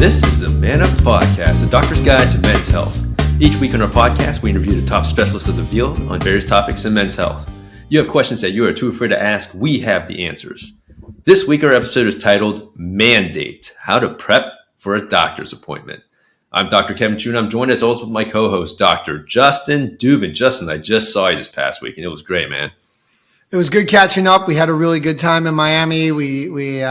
This is the Man Up Podcast, a doctor's guide to men's health. Each week on our podcast, we interview the top specialists of the field on various topics in men's health. You have questions that you are too afraid to ask, we have the answers. This week, our episode is titled Mandate, How to Prep for a Doctor's Appointment. I'm Dr. Kevin June. I'm joined as always with my co-host, Dr. Justin Dubin. Justin, I just saw you this past week, and it was great, man. It was good catching up. We had a really good time in Miami. We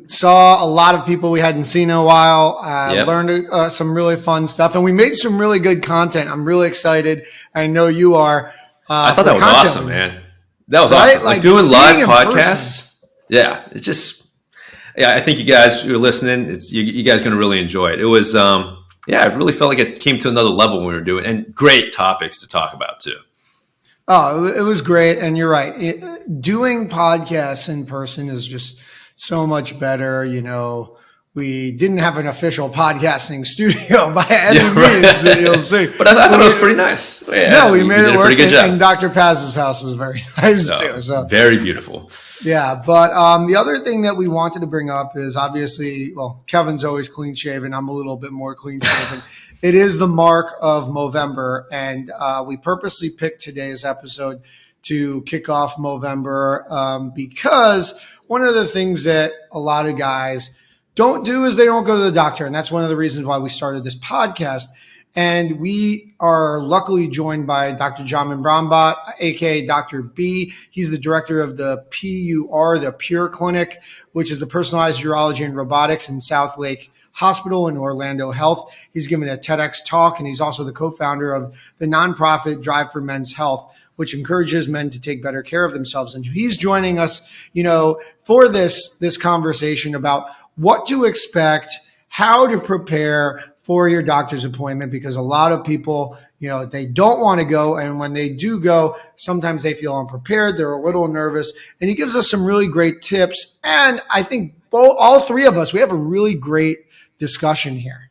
saw a lot of people we hadn't seen in a while, learned some really fun stuff, and we made some really good content. I'm really excited. I know you are. I thought that was awesome, man. That was right? Awesome. Like doing live podcasts. Yeah, it's just... Yeah, I think you guys who are listening, you guys are going to really enjoy it. It was, I really felt like it came to another level when we were doing it, and great topics to talk about too. Oh, it was great. And you're right. Doing podcasts in person is just so much better. You know, we didn't have an official podcasting studio by any means, you'll see. But I thought it was pretty nice. Yeah, no, we made it work. And Dr. Paz's house was very nice too. So very beautiful. Yeah, but the other thing that we wanted to bring up is obviously, well, Kevin's always clean shaven. I'm a little bit more clean shaven. It is the mark of Movember, and we purposely picked today's episode to kick off Movember because one of the things that a lot of guys don't do is they don't go to the doctor, and that's one of the reasons why we started this podcast. And we are luckily joined by Dr. Jamin Brahmbhatt, aka Dr. B. He's the director of the PUR, the Pure Clinic, which is the Personalized Urology and Robotics in South Lake Hospital in Orlando Health. He's given a TEDx talk, and he's also the co-founder of the nonprofit Drive for Men's Health, which encourages men to take better care of themselves. And he's joining us, for this conversation about what to expect, how to prepare for your doctor's appointment, because a lot of people, they don't want to go. And when they do go, sometimes they feel unprepared. They're a little nervous. And he gives us some really great tips. And I think all three of us, we have a really great discussion here.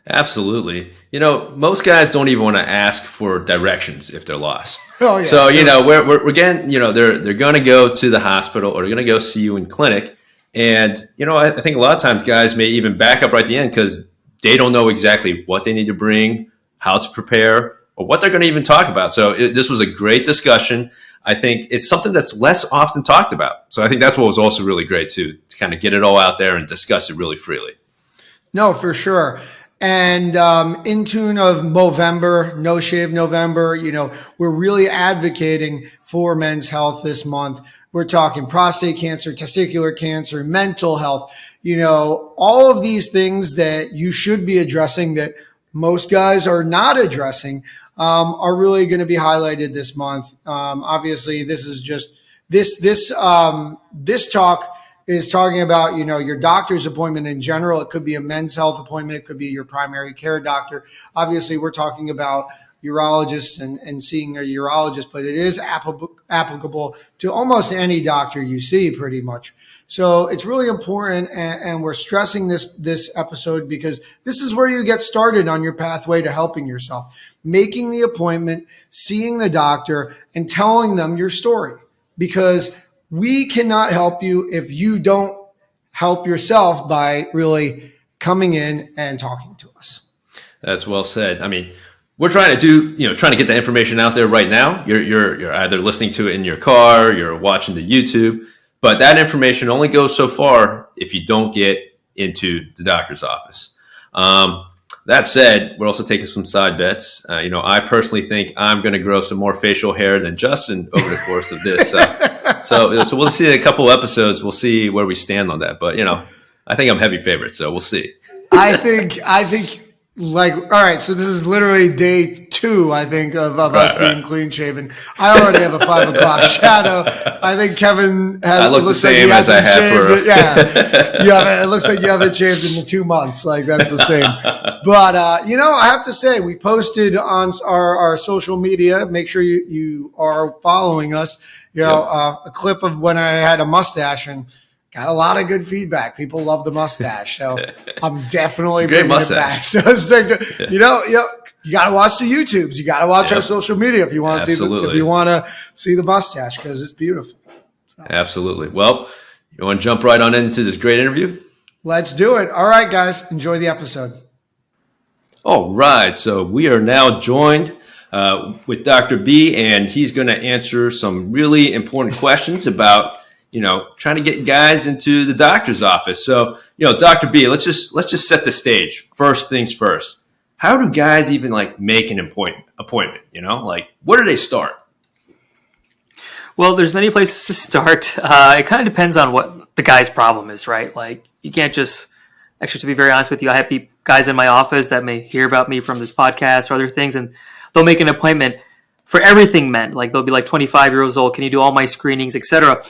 Absolutely. Most guys don't even want to ask for directions if they're lost. Oh, yeah. So, we're getting, they're going to go to the hospital or they're going to go see you in clinic. And, I think a lot of times guys may even back up right at the end because they don't know exactly what they need to bring, how to prepare, or what they're going to even talk about. So this was a great discussion. I think it's something that's less often talked about. So I think that's what was also really great too, to kind of get it all out there and discuss it really freely. No, for sure. And in tune of Movember, No Shave November, we're really advocating for men's health this month. We're talking prostate cancer, testicular cancer, mental health, all of these things that you should be addressing that most guys are not addressing are really going to be highlighted this month. Obviously, this is just this talk is talking about, your doctor's appointment in general. It could be a men's health appointment. It could be your primary care doctor. Obviously, we're talking about urologists and seeing a urologist, but it is applicable to almost any doctor you see pretty much. So it's really important. And we're stressing this episode because this is where you get started on your pathway to helping yourself, making the appointment, seeing the doctor and telling them your story, because we cannot help you if you don't help yourself by really coming in and talking to us. That's well said. I mean, we're trying to trying to get that information out there right now. You're either listening to it in your car, you're watching the YouTube, but that information only goes so far if you don't get into the doctor's office. That said, we're also taking some side bets. I personally think I'm going to grow some more facial hair than Justin over the course of this. So we'll see in a couple episodes. We'll see where we stand on that. But, I think I'm heavy favorite, so we'll see. I think all right, so this is literally day 2, I think, of us being clean shaven. I already have a 5 o'clock shadow. I think Kevin has. I look the same as I have for. It looks like you haven't shaved in the 2 months. Like that's the same. But I have to say, we posted on our social media. Make sure you are following us. A clip of when I had a mustache and got a lot of good feedback. People love the mustache, so I'm definitely bringing mustache. It back. So you got to watch the YouTubes. You got to watch our social media if you want to see the mustache, because it's beautiful. So. Absolutely. Well, you want to jump right on into this great interview? Let's do it. All right, guys, enjoy the episode. All right, so we are now joined with Dr. B, and he's going to answer some really important questions about, trying to get guys into the doctor's office. So, Dr. B, let's just set the stage. First things first. How do guys even make an appointment? Where do they start? Well, there's many places to start. It kind of depends on what the guy's problem is, right? Like, you can't just, actually, to be very honest with you, I have guys in my office that may hear about me from this podcast or other things, and they'll make an appointment for everything men. Like, they'll be like 25 years old. Can you do all my screenings, etc.?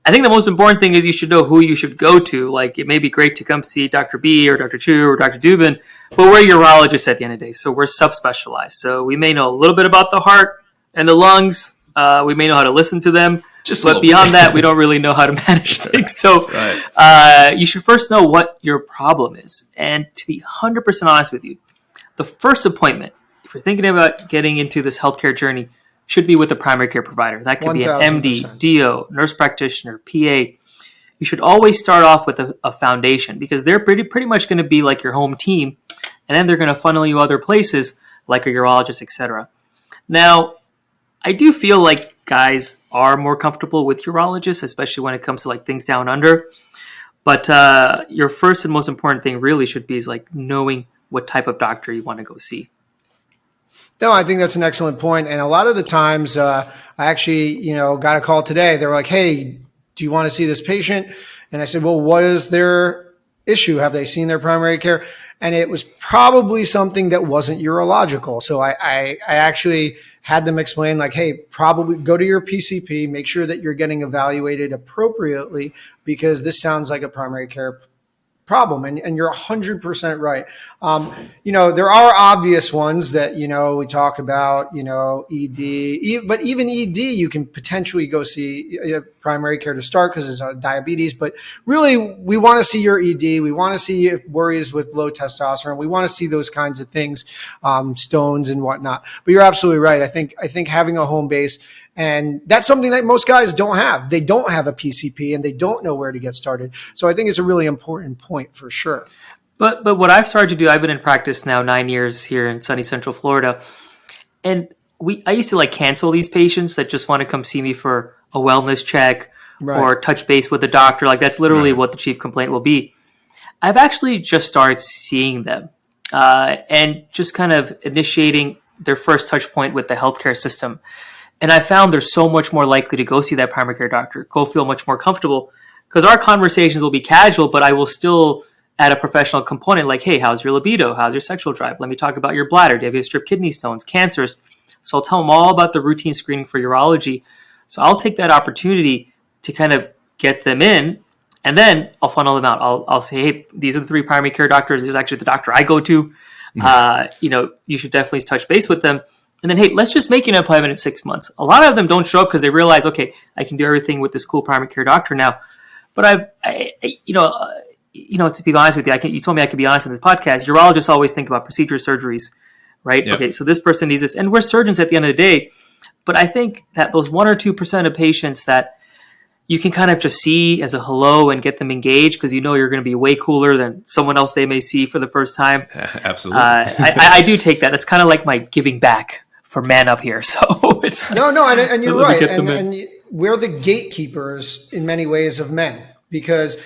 I think the most important thing is you should know who you should go to. Like, it may be great to come see Dr. B or Dr. Chu or Dr. Dubin, but we're urologists at the end of the day, so we're subspecialized. So we may know a little bit about the heart and the lungs. We may know how to listen to them, but beyond that, we don't really know how to manage things. So you should first know what your problem is. And to be 100% honest with you, the first appointment, if you're thinking about getting into this healthcare journey, should be with a primary care provider. That could be an MD, DO, nurse practitioner, PA. You should always start off with a foundation, because they're pretty much going to be like your home team, and then they're going to funnel you other places like a urologist, etc. Now, I do feel like guys are more comfortable with urologists, especially when it comes to like things down under. But your first and most important thing really should be is like knowing what type of doctor you want to go see. No, I think that's an excellent point. And a lot of the times, I actually, got a call today. They were like, "Hey, do you want to see this patient?" And I said, "Well, what is their issue? Have they seen their primary care?" And it was probably something that wasn't urological. So I actually had them explain like, "Hey, probably go to your PCP, make sure that you're getting evaluated appropriately, because this sounds like a primary care problem." And you're 100% right. There are obvious ones that, we talk about, ED, but even ED, you can potentially go see primary care to start because it's diabetes. But really, we want to see your ED. We want to see if worries with low testosterone. We want to see those kinds of things, stones and whatnot. But you're absolutely right. I think having a home base, and that's something that most guys don't have. They don't have a PCP and they don't know where to get started. So I think it's a really important point for sure. But what I've started to do, I've been in practice now 9 years here in sunny Central Florida. And I used to cancel these patients that just want to come see me for a wellness check or touch base with the doctor. Like, that's literally what the chief complaint will be. I've actually just started seeing them and just kind of initiating their first touch point with the healthcare system. And I found they're so much more likely to go see that primary care doctor, go feel much more comfortable, because our conversations will be casual, but I will still add a professional component like, "Hey, how's your libido? How's your sexual drive? Let me talk about your bladder. Do you have a history of kidney stones, cancers?" So I'll tell them all about the routine screening for urology. So I'll take that opportunity to kind of get them in, and then I'll funnel them out. I'll say, "Hey, these are the 3 primary care doctors. This is actually the doctor I go to. You should definitely touch base with them. And then, hey, let's just make an appointment in 6 months." A lot of them don't show up because they realize, okay, I can do everything with this cool primary care doctor now. But to be honest with you, you told me I could be honest in this podcast. Urologists always think about procedures, surgeries, right? Yep. Okay, so this person needs this, and we're surgeons at the end of the day. But I think that those 1 or 2% of patients that you can kind of just see as a hello and get them engaged, because you're going to be way cooler than someone else they may see for the first time. Absolutely. I do take that. It's kind of like my giving back for man up here. So it's no, and you're right. And we're the gatekeepers in many ways of men, because,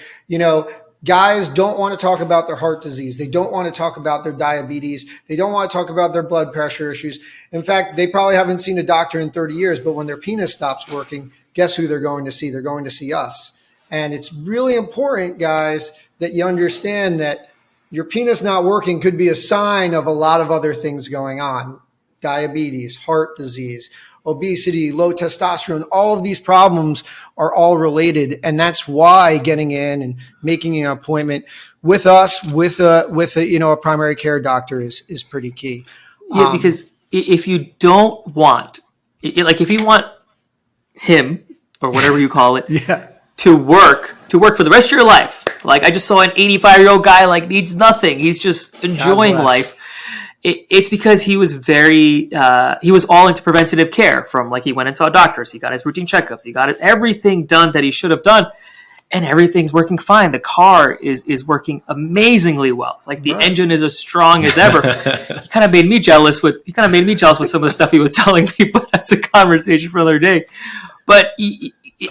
guys don't want to talk about their heart disease. They don't want to talk about their diabetes. They don't want to talk about their blood pressure issues. In fact, they probably haven't seen a doctor in 30 years, but when their penis stops working, guess who they're going to see? They're going to see us. And it's really important, guys, that you understand that your penis not working could be a sign of a lot of other things going on. Diabetes, heart disease, obesity, low testosterone, all of these problems are all related. And that's why getting in and making an appointment with us, with a primary care doctor is pretty key. Yeah, because if you don't want, if you want him or whatever you call it, to work for the rest of your life. Like, I just saw an 85-year-old guy, needs nothing. He's just enjoying life. It's because he was he was all into preventative care, from he went and saw doctors. He got his routine checkups. He got everything done that he should have done. and everything's working fine. The car is working amazingly well. Like the engine is as strong as ever. He kind of made me jealous with some of the stuff he was telling me, but that's a conversation for another day. But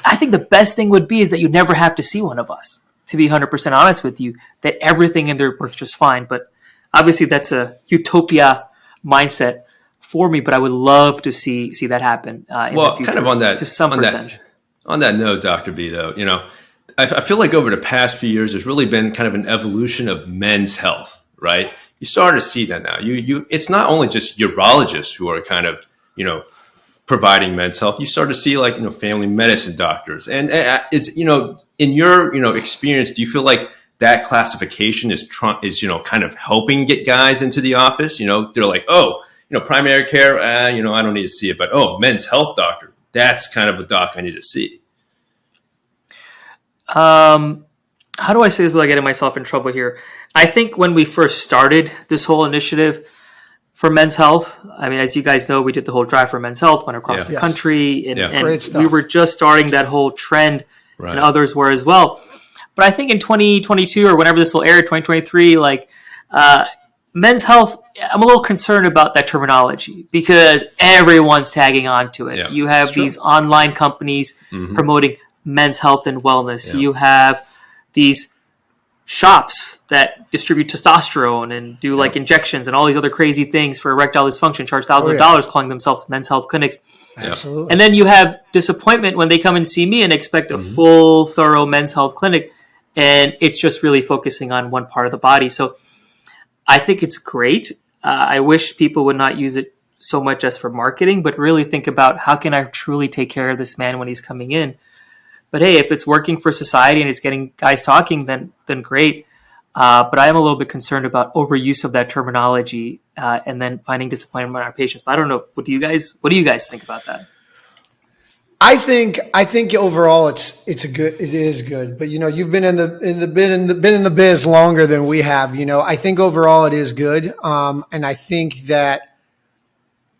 I think the best thing would be is that you never have to see one of us, to be 100% honest with you, that everything in there works just fine. But obviously that's a utopia mindset for me, but I would love to see that happen in the future, kind of on that, to some percentage. On that note, Dr. B, though, I feel like over the past few years, there's really been kind of an evolution of men's health, right? You start to see that now. It's not only just urologists who are kind of, providing men's health. You start to see like, family medicine doctors. And it's, in your, experience, do you feel like that classification is kind of helping get guys into the office? They're like, oh, primary care, I don't need to see it, but men's health doctor, that's kind of a doc I need to see. How do I say this without getting myself in trouble here? I think when we first started this whole initiative for men's health, I mean, as you guys know, we did the whole drive for men's health, went across the country, and we were just starting that whole trend, and others were as well. But I think in 2022 or whenever this will air, 2023, men's health, I'm a little concerned about that terminology because everyone's tagging on to it. You have these online companies promoting men's health and wellness. You have these shops that distribute testosterone and do like injections and all these other crazy things for erectile dysfunction, charge thousands of dollars, calling themselves men's health clinics. Absolutely. And then you have disappointment when they come and see me and expect a full, thorough men's health clinic. And it's just really focusing on one part of the body. So I think it's great. I wish people would not use it so much as for marketing, but really think about how can I truly take care of this man when he's coming in. But hey, if it's working for society and it's getting guys talking, then great. But I am a little bit concerned about overuse of that terminology and then finding disappointment in our patients. But I don't know. What do you guys think about that? I think overall it is good. But you've been in the biz longer than we have. I think overall it is good. And I think that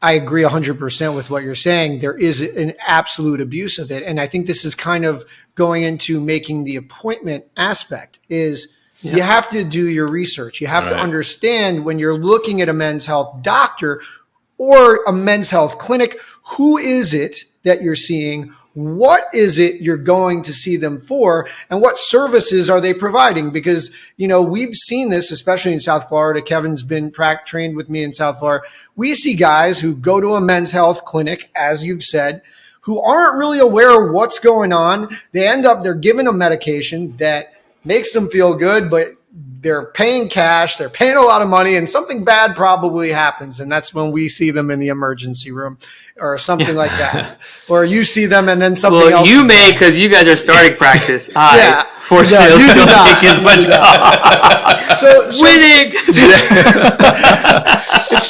I agree 100% with what you're saying. There is an absolute abuse of it. And I think this is kind of going into making the appointment aspect is you have to do your research. You have to understand when you're looking at a men's health doctor or a men's health clinic, who is it that you're seeing? What is it you're going to see them for? And what services are they providing? Because, we've seen this, especially in South Florida. Kevin's been trained with me in South Florida. We see guys who go to a men's health clinic, as you've said, who aren't really aware of what's going on. They're given a medication that makes them feel good, but they're paying cash, they're paying a lot of money, and something bad probably happens. And that's when we see them in the emergency room or something like that. Or you see them and then something else. Well, you may, because you guys are starting practice. Fortunately, you do not take as much. Winning. It's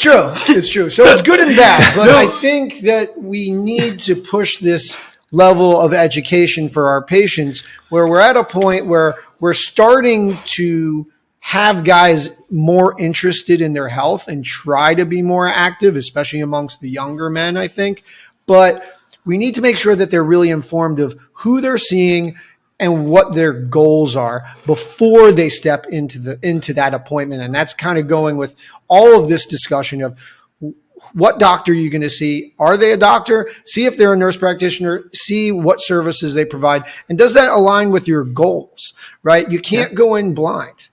true. So it's good and bad. But I think that we need to push this level of education for our patients where we're at a point where we're starting to have guys more interested in their health and try to be more active, especially amongst the younger men, I think. But we need to make sure that they're really informed of who they're seeing and what their goals are before they step into that appointment. And that's kind of going with all of this discussion of what doctor are you going to see? Are they a doctor? See if they're a nurse practitioner. See what services they provide. And does that align with your goals, right? You can't go in blind.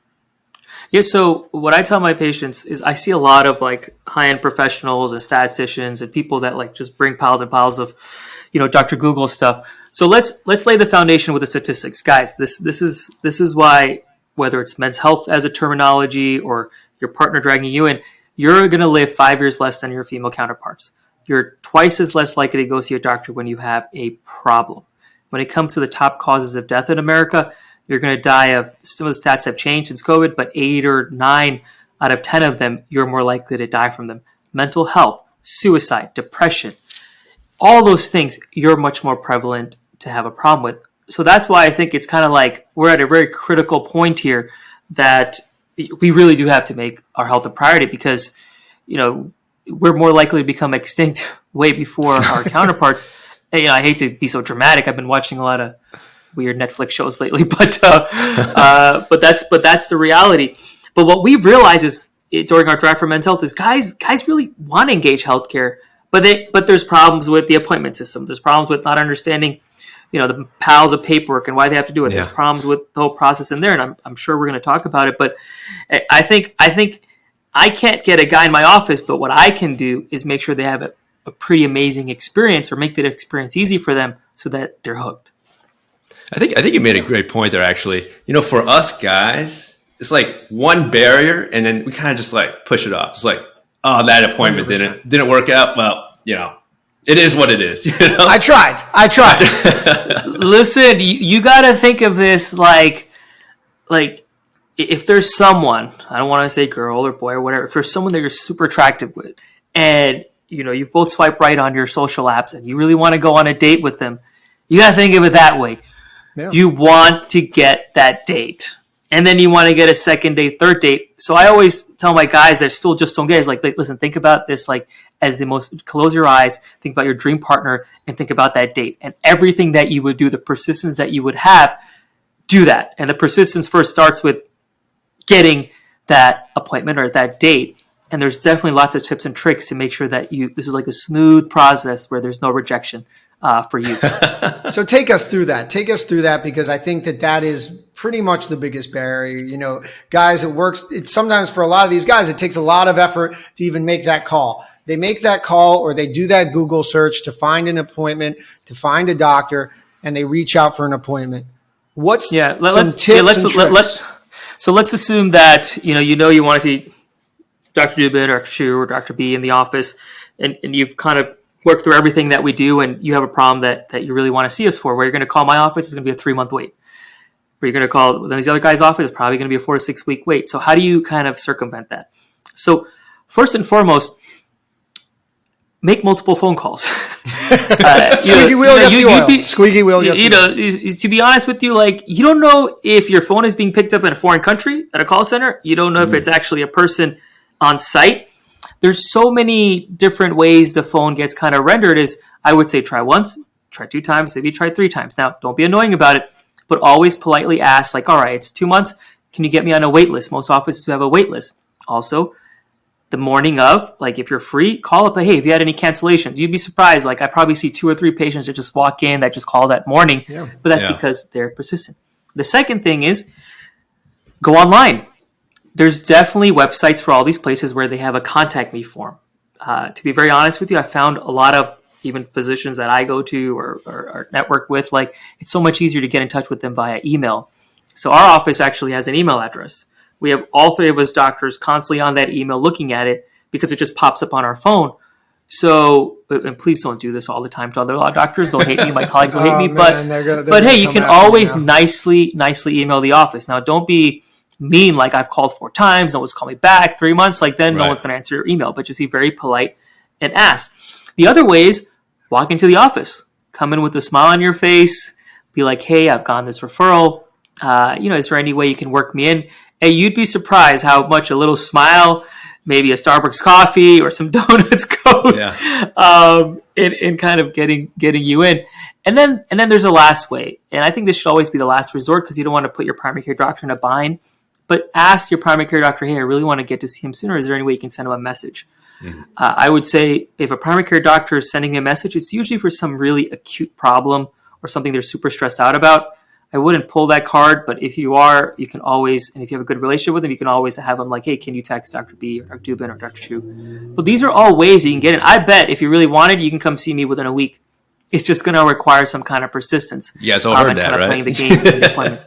Yeah, so what I tell my patients is I see a lot of like high-end professionals and statisticians and people that like just bring piles and piles of, Dr. Google stuff. So let's lay the foundation with the statistics. Guys, this is why, whether it's men's health as a terminology or your partner dragging you in, you're going to live 5 years less than your female counterparts. You're twice as less likely to go see a doctor when you have a problem. When it comes to the top causes of death in America, you're going to die of, some of the stats have changed since COVID, but 8 or 9 out of 10 of them, you're more likely to die from them. Mental health, suicide, depression, all those things, you're much more prevalent to have a problem with. So that's why I think it's kind of like we're at a very critical point here that we really do have to make our health a priority because, we're more likely to become extinct way before our counterparts. I hate to be so dramatic. I've been watching a lot of weird Netflix shows lately, but that's the reality. But what we've realized is during our drive for men's health is guys really want to engage healthcare, but there's problems with the appointment system. There's problems with not understanding, the piles of paperwork and why they have to do it. Yeah. There's problems with the whole process in there, and I'm sure we're going to talk about it. But I think I can't get a guy in my office, but what I can do is make sure they have a pretty amazing experience, or make that experience easy for them so that they're hooked. I think you made a great point there, actually. For us guys, it's like one barrier, and then we kind of just like push it off. It's like, oh, that appointment 100%. didn't work out. Well, it is what it is. I tried. Listen, you got to think of this like if there's someone, I don't want to say girl or boy or whatever, if there's someone that you're super attractive with, and you've both swiped right on your social apps, and you really want to go on a date with them, you got to think of it that way. Yeah. You want to get that date, and then you want to get a second date, third date. So I always tell my guys that still just don't get it, like, listen, think about this like as the most, close your eyes, think about your dream partner, and think about that date and everything that you would do, the persistence that you would have, do that. And the persistence first starts with getting that appointment or that date. And there's definitely lots of tips and tricks to make sure that this is like a smooth process where there's no rejection for you. So take us through that, because I think that is pretty much the biggest barrier. Guys, it's sometimes for a lot of these guys, it takes a lot of effort to even make that call. They make that call, or they do that Google search to find an appointment, to find a doctor, and they reach out for an appointment. What's some tips and tricks? So let's assume that you want to see Dr. Dubin or Dr. Chu or Dr. B in the office, and you've kind of worked through everything that we do, and you have a problem that you really want to see us for. Where you're going to call my office, it's going to be a 3-month wait. Where you're going to call these other guys' office, it's probably going to be a 4 to 6 week wait. So how do you kind of circumvent that? So first and foremost, make multiple phone calls. Squeaky wheel gets the oil. Squeaky wheel gets the oil. To be honest with you, you don't know if your phone is being picked up in a foreign country at a call center. You don't know if it's actually a person on site. There's so many different ways the phone gets kind of rendered. Is I would say try once, try 2 times, maybe try 3 times. Now, don't be annoying about it, but always politely ask, all right, it's 2 months. Can you get me on a wait list? Most offices have a wait list. Also, the morning of, if you're free, call up, hey, if you had any cancellations. You'd be surprised. I probably see 2 or 3 patients that just walk in that just call that morning, but that's because they're persistent. The second thing is go online. There's definitely websites for all these places where they have a contact me form. To be very honest with you, I found a lot of even physicians that I go to or network with, it's so much easier to get in touch with them via email. So our office actually has an email address. We have all 3 of us doctors constantly on that email looking at it because it just pops up on our phone. So, and please don't do this all the time to other law doctors. They'll hate me. My colleagues will hate me. But hey, you can always nicely email the office. Now, don't be mean I've called 4 times. No one's called me back 3 months. Then no one's going to answer your email. But just be very polite and ask. The other way is walk into the office. Come in with a smile on your face. Be like, hey, I've gotten this referral. Is there any way you can work me in? And you'd be surprised how much a little smile, maybe a Starbucks coffee or some donuts goes in kind of getting you in. And then there's a last way. And I think this should always be the last resort because you don't want to put your primary care doctor in a bind. But ask your primary care doctor, hey, I really want to get to see him sooner. Is there any way you can send him a message? Mm-hmm. I would say if a primary care doctor is sending a message, it's usually for some really acute problem or something they're super stressed out about. I wouldn't pull that card, but if you are, you can always, and if you have a good relationship with them, you can always have them hey, can you text Dr. B or Dr. Dubin or Dr. Chu? But these are all ways you can get in. I bet if you really wanted, you can come see me within a week. It's just going to require some kind of persistence. You guys all heard that, right? Playing the game and the appointment.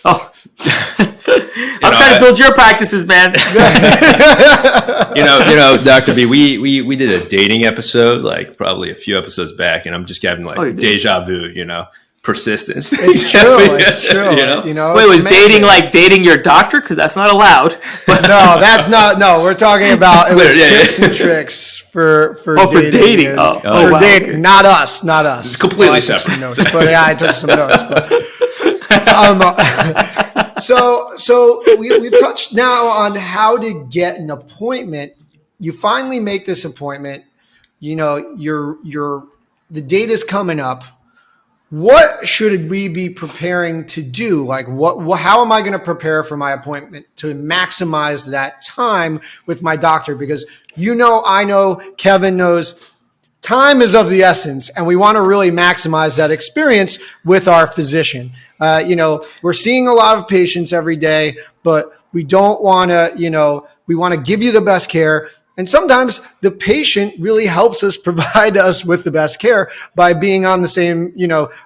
I'm trying to build your practices, man. Dr. B, we did a dating episode, probably a few episodes back, and I'm just having deja vu, persistence. It's true. It's true. Wait, was dating dating your doctor? Because that's not allowed. No, that's not. No, we're talking about tips and tricks for dating. For dating, okay. Not us. It's completely separate. I took some notes. So we've touched now on how to get an appointment. You finally make this appointment. The date is coming up. what should we be preparing to do? Like how am I going to prepare for my appointment to maximize that time with my doctor? Because I know, Kevin knows, time is of the essence, and we want to really maximize that experience with our physician. We're seeing a lot of patients every day, but we don't want to, we want to give you the best care. And sometimes the patient really helps us provide us with the best care by being on the same,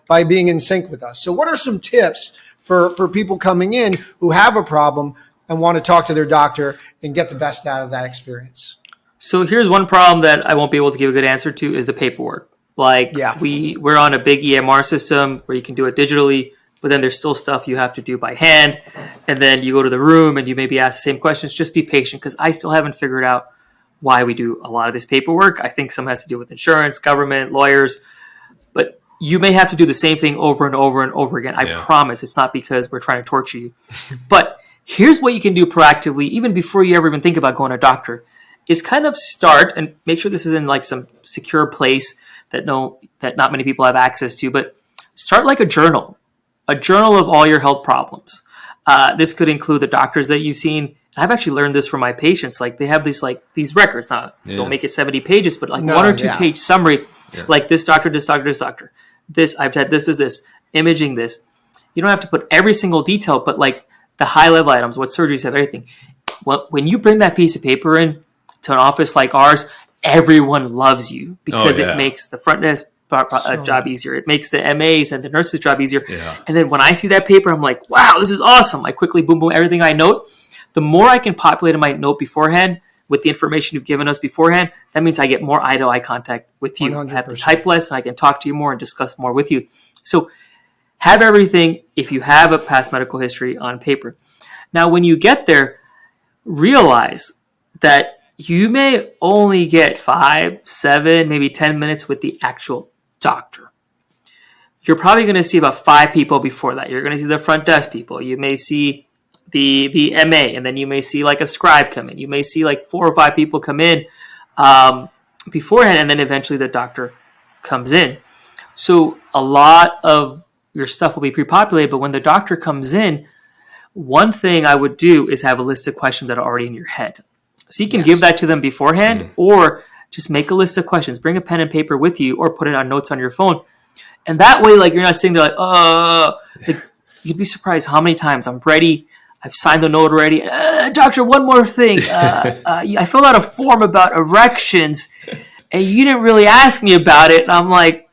by being in sync with us. So what are some tips for people coming in who have a problem and want to talk to their doctor and get the best out of that experience? So here's one problem that I won't be able to give a good answer to is the paperwork. We're on a big EMR system where you can do it digitally, but then there's still stuff you have to do by hand. And then you go to the room and you maybe ask the same questions. Just be patient, because I still haven't figured out why we do a lot of this paperwork. I think some has to do with insurance, government, lawyers, but you may have to do the same thing over and over and over again. I promise it's not because we're trying to torture you. But here's what you can do proactively, even before you ever even think about going to a doctor, is kind of start and make sure this is in like some secure place that not many people have access to, but start like a journal of all your health problems. This could include the doctors that you've seen. I've actually learned this from my patients. Like they have these records. Now, don't make it 70 pages, but one or two page summary. Yeah. Like this doctor, this doctor, this doctor. This, I've had this, imaging this. You don't have to put every single detail, but like the high level items, what surgeries have, everything. Well, when you bring that piece of paper in to an office like ours, everyone loves you because it makes the front desk job easier. It makes the MAs and the nurses' job easier. Yeah. And then when I see that paper, I'm like, wow, this is awesome. I quickly boom, everything I note. The more I can populate in my note beforehand with the information you've given us beforehand, that means I get more eye-to-eye contact with you. 100%. I have to type less and I can talk to you more and discuss more with you. So have everything, if you have a past medical history, on paper. Now, when you get there, realize that you may only get 5, 7, maybe 10 minutes with the actual doctor. You're probably going to see about 5 people before that. You're going to see the front desk people. You may see the MA, and then you may see like a scribe come in. You may see like 4 or 5 people come in beforehand, and then eventually the doctor comes in. So a lot of your stuff will be pre-populated, but when the doctor comes in, one thing I would do is have a list of questions that are already in your head. So you can give that to them beforehand, or just make a list of questions. Bring a pen and paper with you, or put it on notes on your phone. And that way, like, you're not sitting there like, you'd be surprised how many times I'm ready. I've signed the note already. Doctor, one more thing. I filled out a form about erections, and you didn't really ask me about it. And I'm like,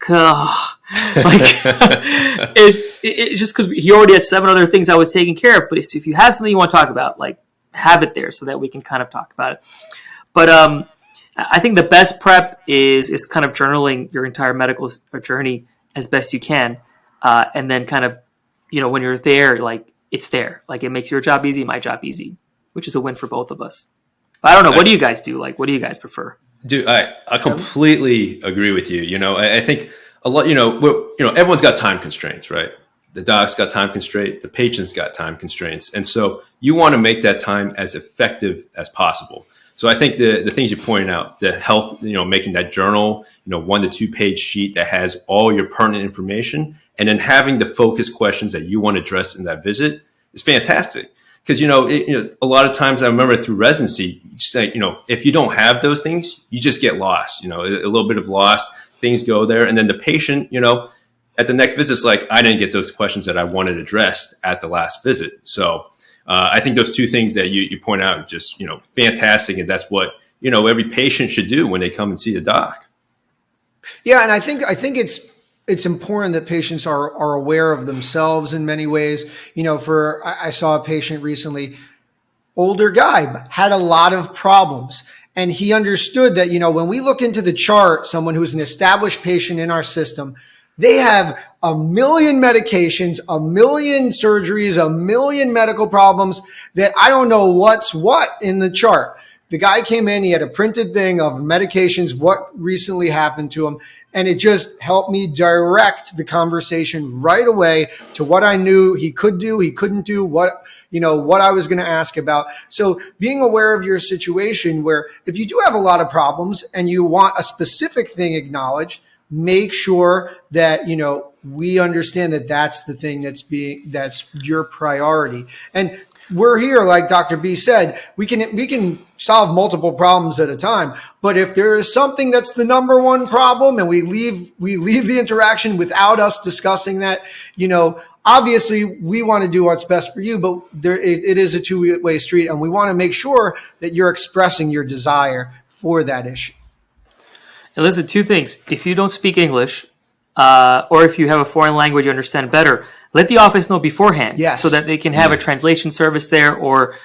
it's just because he already had 7 other things I was taking care of. But if you have something you want to talk about, like, have it there so that we can kind of talk about it. But I think the best prep is kind of journaling your entire medical journey as best you can, and then kind of, when you're there, like, it's there. Like, it makes your job easy, my job easy, which is a win for both of us. But I don't know. What do you guys do? Like, what do you guys prefer? Dude, I completely agree with you. I think a lot, everyone's got time constraints, right? The doc's got time constraints. The patient's got time constraints. And so you want to make that time as effective as possible. So I think the things you pointed out, the health, making that journal, 1 to 2 page sheet that has all your pertinent information, and then having the focused questions that you want to address in that visit is fantastic. Because, a lot of times I remember through residency, if you don't have those things, you just get lost, a little bit of lost, things go there. And then the patient, at the next visit, it's like, I didn't get those questions that I wanted addressed at the last visit. So I think those 2 things that you point out, just, fantastic. And that's what, every patient should do when they come and see the doc. Yeah. And I think it's important that patients are aware of themselves in many ways. I saw a patient recently, older guy, had a lot of problems. And he understood that, when we look into the chart, someone who's an established patient in our system, they have 1 million medications, 1 million surgeries, 1 million medical problems that I don't know what's what in the chart. The guy came in, he had a printed thing of medications, what recently happened to him. And it just helped me direct the conversation right away to what I knew he could do, he couldn't do, what I was going to ask about. So being aware of your situation, where if you do have a lot of problems and you want a specific thing acknowledged, make sure that, we understand that that's the thing that's your priority. And we're here, like Dr. B said, we can solve multiple problems at a time. But if there is something that's the number one problem and we leave the interaction without us discussing that, obviously we want to do what's best for you, but it is a two-way street, and we want to make sure that you're expressing your desire for that issue. And listen, two things. If you don't speak English, or if you have a foreign language you understand better, let the office know beforehand, yes, so that they can have a translation service there, or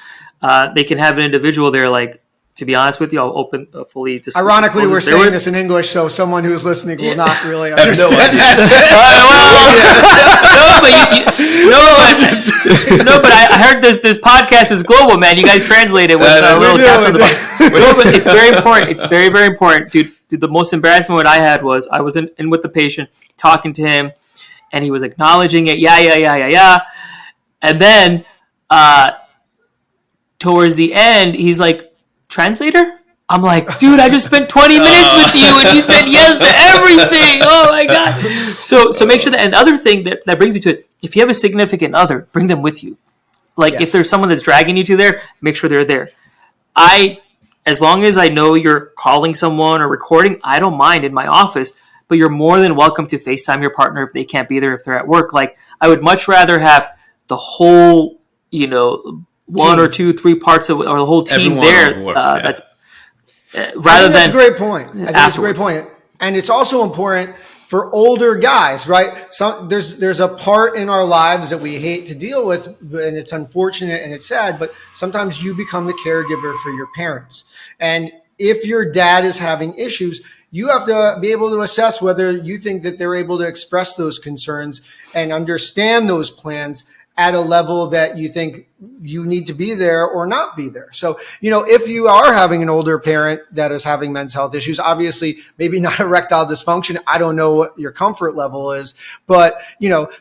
they can have an individual there. Like, to be honest with you, I'll open fully. Ironically, we're saying this in English, so someone who's listening will not really understand. But I heard this podcast is global, man. You guys translate it with a little tap on the button. No, but it's very important. It's very, very important, dude. The most embarrassing moment I had was I was in with the patient, talking to him, and he was acknowledging it. Yeah. And then towards the end, he's like, translator? I'm like, dude, I just spent 20 minutes with you and you said yes to everything. Oh my God. So make sure that, and the other thing that brings me to it, if you have a significant other, bring them with you. Like, yes, if there's someone that's dragging you to there, make sure they're there. As long as I know you're calling someone or recording, I don't mind in my office, but you're more than welcome to FaceTime your partner if they can't be there, if they're at work. Like, I would much rather have the whole, one or two, three parts of, or the whole team there. That's rather than. That's a great point. I think it's a great point. And it's also important for older guys, right? There's a part in our lives that we hate to deal with, and it's unfortunate and it's sad, but sometimes you become the caregiver for your parents. And if your dad is having issues, you have to be able to assess whether you think that they're able to express those concerns and understand those plans at a level that you think you need to be there or not be there. So, if you are having an older parent that is having men's health issues, obviously maybe not erectile dysfunction. I don't know what your comfort level is, but,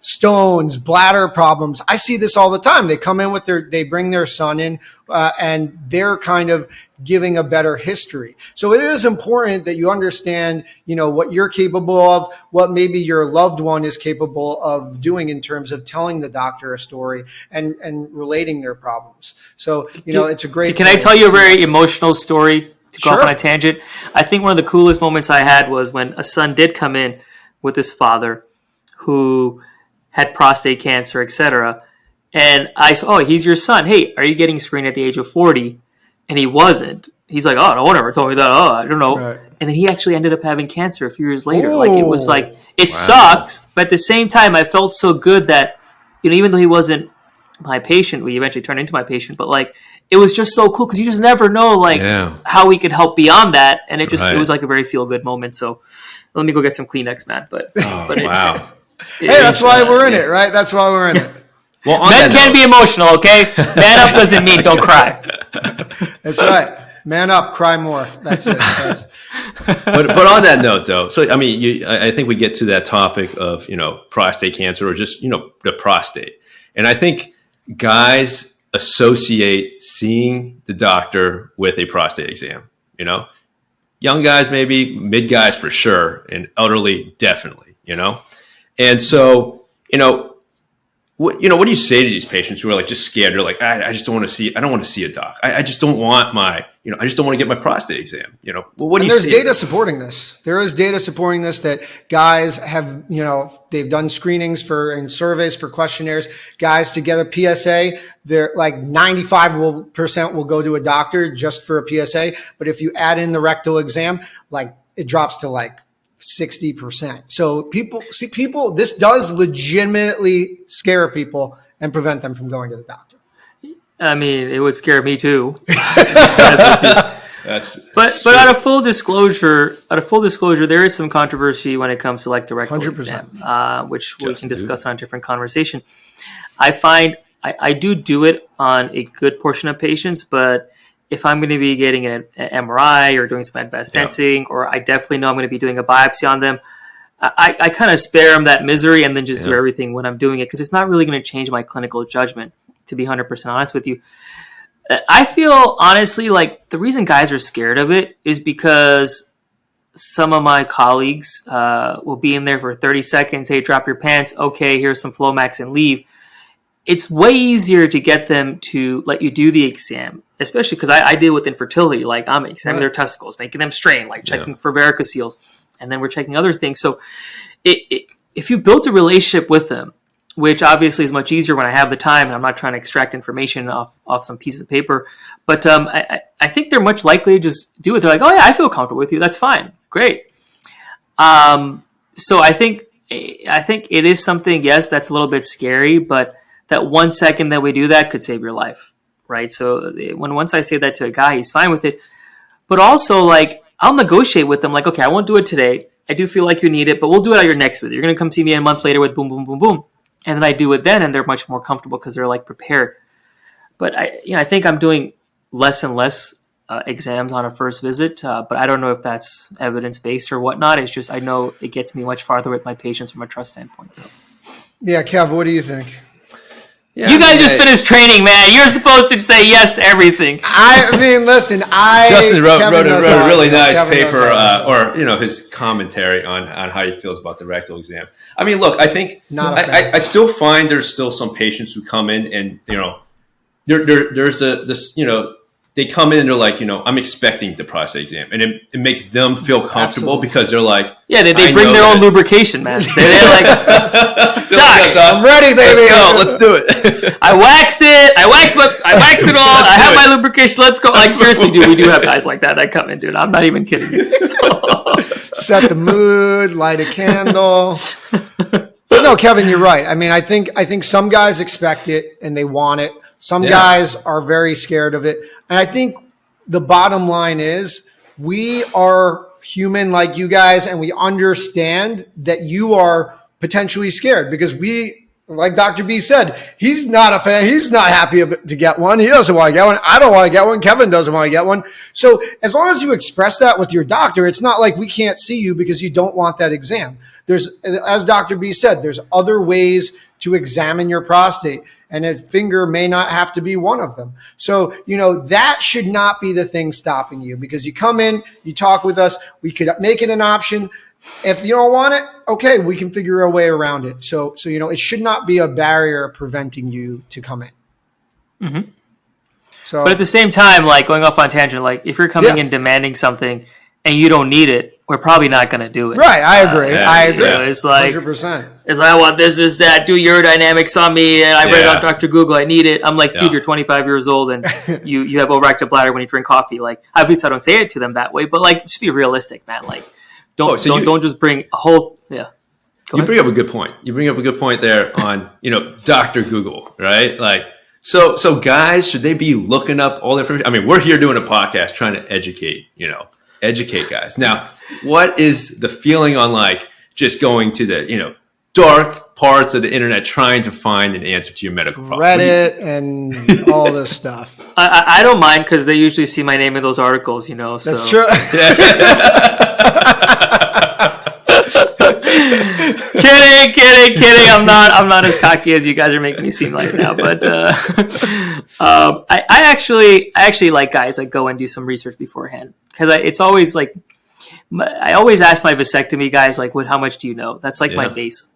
stones, bladder problems. I see this all the time. They come in they bring their son in, and they're kind of giving a better history. So it is important that you understand, what you're capable of, what maybe your loved one is capable of doing in terms of telling the doctor a story and relating their problems. So, it's a great. Can I tell you a very emotional story to go off on a tangent? I think one of the coolest moments I had was when a son did come in with his father who had prostate cancer, etc. And I said, oh, he's your son. Hey, are you getting screened at the age of 40? And he wasn't. He's like, oh, no one ever told me that. Oh, I don't know. Right. And then he actually ended up having cancer a few years later. Oh, like, it was like, it sucks. But at the same time, I felt so good that, even though he wasn't my patient, we eventually turned into my patient, but like, it was just so cool because you just never know how we could help beyond that. And it was like a very feel good moment. So let me go get some Kleenex, man. But wow. Hey, that's why we're in it, right? That's why we're in it. Well, men can be emotional, okay? Man up doesn't mean don't cry. That's right. Man up, cry more. That's it. But on that note, though, so I mean, I think we get to that topic of prostate cancer or just the prostate, and I think guys associate seeing the doctor with a prostate exam. Young guys maybe, mid guys for sure, and elderly definitely. And so what do you say to these patients who are like just scared? They're like, I just don't want to see. I don't want to see a doc. I just don't want I just don't want to get my prostate exam. Well, what do you say? There's data supporting this. There is data supporting this that guys have, they've done screenings and surveys for questionnaires. Guys to get a PSA, they're like 95% will go to a doctor just for a PSA. But if you add in the rectal exam, like it drops to like 60%. So this does legitimately scare people and prevent them from going to the doctor. I mean, it would scare me too. But out of full disclosure, there is some controversy when it comes to like the rectal 100%. exam, which we can discuss on a different conversation. I find I do it on a good portion of patients, but if I'm going to be getting an MRI or doing some advanced sensing, or I definitely know I'm going to be doing a biopsy on them, I kind of spare them that misery and then just do everything when I'm doing it, because it's not really going to change my clinical judgment, to be 100% honest with you. I feel, honestly, like the reason guys are scared of it is because some of my colleagues will be in there for 30 seconds. Hey, drop your pants. Okay, here's some Flomax and leave. It's way easier to get them to let you do the exam, especially because I deal with infertility. Like I'm examining their testicles, making them strain, like checking for varicoceles, and then we're checking other things. So if you've built a relationship with them, which obviously is much easier when I have the time and I'm not trying to extract information off some pieces of paper, but I think they're much likely to just do it. They're like, oh yeah, I feel comfortable with you. That's fine. Great. So I think it is something, yes, that's a little bit scary, but that 1 second that we do that could save your life, right? So once I say that to a guy, he's fine with it. But also, like, I'll negotiate with them, like, okay, I won't do it today. I do feel like you need it, but we'll do it at your next visit. You're going to come see me a month later with boom, boom, boom, boom. And then I do it then, and they're much more comfortable because they're, like, prepared. But I think I'm doing less and less exams on a first visit, but I don't know if that's evidence-based or whatnot. It's just I know it gets me much farther with my patients from a trust standpoint. So, Yeah, Kev, what do you think? Yeah, you guys just finished training, man. You're supposed to say yes to everything. I mean, listen, Justin wrote a really nice Kevin paper, or his commentary on how he feels about the rectal exam. I mean, look, I think I still find there's still some patients who come in and there's this they come in and they're like, I'm expecting the prostate exam, and it makes them feel comfortable because they're like, they bring their own lubrication, man. They're like, Doc, I'm ready, baby. Let's do it. I waxed it. I waxed it all. I have my lubrication. Let's go. Like seriously, dude, we do have guys like that come in, dude. I'm not even kidding you. Set the mood, light a candle. But no, Kevin, you're right. I mean, I think some guys expect it and they want it. Some guys are very scared of it. And I think the bottom line is we are human like you guys, and we understand that you are potentially scared because like Dr. B said, he's not a fan. He's not happy to get one. He doesn't want to get one. I don't want to get one. Kevin doesn't want to get one. So as long as you express that with your doctor, it's not like we can't see you because you don't want that exam. As Dr. B said, there's other ways to examine your prostate, and a finger may not have to be one of them. So, that should not be the thing stopping you, because you come in, you talk with us, we could make it an option. If you don't want it, okay, we can figure a way around it. So it should not be a barrier preventing you to come in. Mm-hmm. So, but at the same time, like going off on tangent, like if you're coming in demanding something and you don't need it, we're probably not going to do it. Right, I agree. I agree. It's like 100%. It's like, I want this, that, do urodynamics on me, and I read it on Dr. Google, I need it. I'm like, dude, you're 25 years old, and you have overactive bladder when you drink coffee. Like, obviously I don't say it to them that way, but like, just be realistic, man. Like, don't just bring a whole, You bring up a good point. You bring up a good point there on, Dr. Google, right? Like, so guys, should they be looking up all the information? I mean, we're here doing a podcast trying to educate guys. Now, what is the feeling on like just going to the, dark parts of the internet trying to find an answer to your medical problem? Reddit and all this stuff. I don't mind because they usually see my name in those articles, so. That's true. Kidding. I'm not as cocky as you guys are making me seem right now. But I actually like guys that go and do some research beforehand, because it's always like I always ask my vasectomy guys like, how much do you know? That's like my base,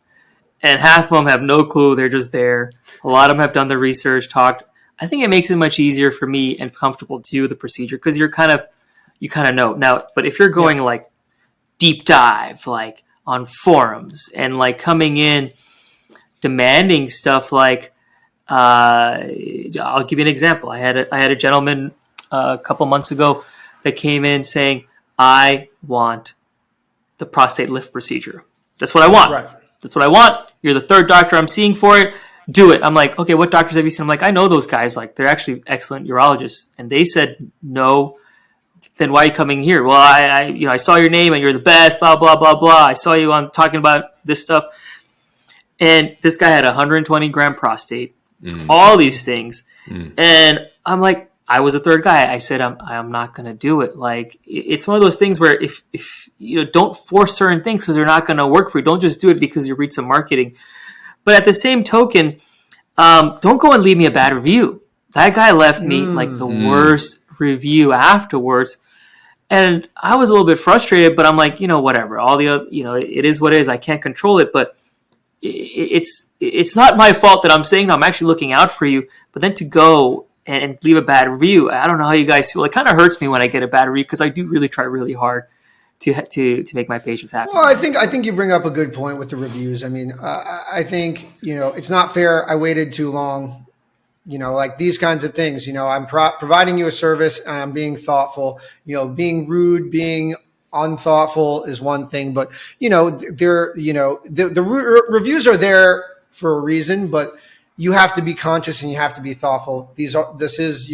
and half of them have no clue. They're just there. A lot of them have done the research, talked. I think it makes it much easier for me and comfortable to do the procedure because you kind of know now. But if you're going like deep dive, like on forums and like coming in demanding stuff like I'll give you an example. I had a gentleman a couple months ago that came in saying, I want the prostate lift procedure. That's what I want. Right. That's what I want. You're the third doctor I'm seeing for it. Do it. I'm like, okay, what doctors have you seen? I'm like, I know those guys. Like, they're actually excellent urologists. And they said no. Then why are you coming here? Well, I saw your name and you're the best, blah, blah, blah, blah. I saw you on talking about this stuff. And this guy had 120 gram prostate, all these things. And I'm like, I was a third guy. I said, I'm not going to do it. Like, it's one of those things where if don't force certain things because they're not going to work for you. Don't just do it because you read some marketing. But at the same token, don't go and leave me a bad review. That guy left me like the worst review afterwards. And I was a little bit frustrated, but I'm like, whatever. All the other, it is what it is. I can't control it, but it's not my fault that I'm saying no, I'm actually looking out for you. But then to go and leave a bad review, I don't know how you guys feel. It kind of hurts me when I get a bad review because I do really try really hard to make my patients happy. Well, I think you bring up a good point with the reviews. I mean, I think it's not fair. I waited too long. Like these kinds of things. I'm providing you a service and I'm being thoughtful. Being rude, being unthoughtful is one thing, but the reviews are there for a reason, but you have to be conscious and you have to be thoughtful. This is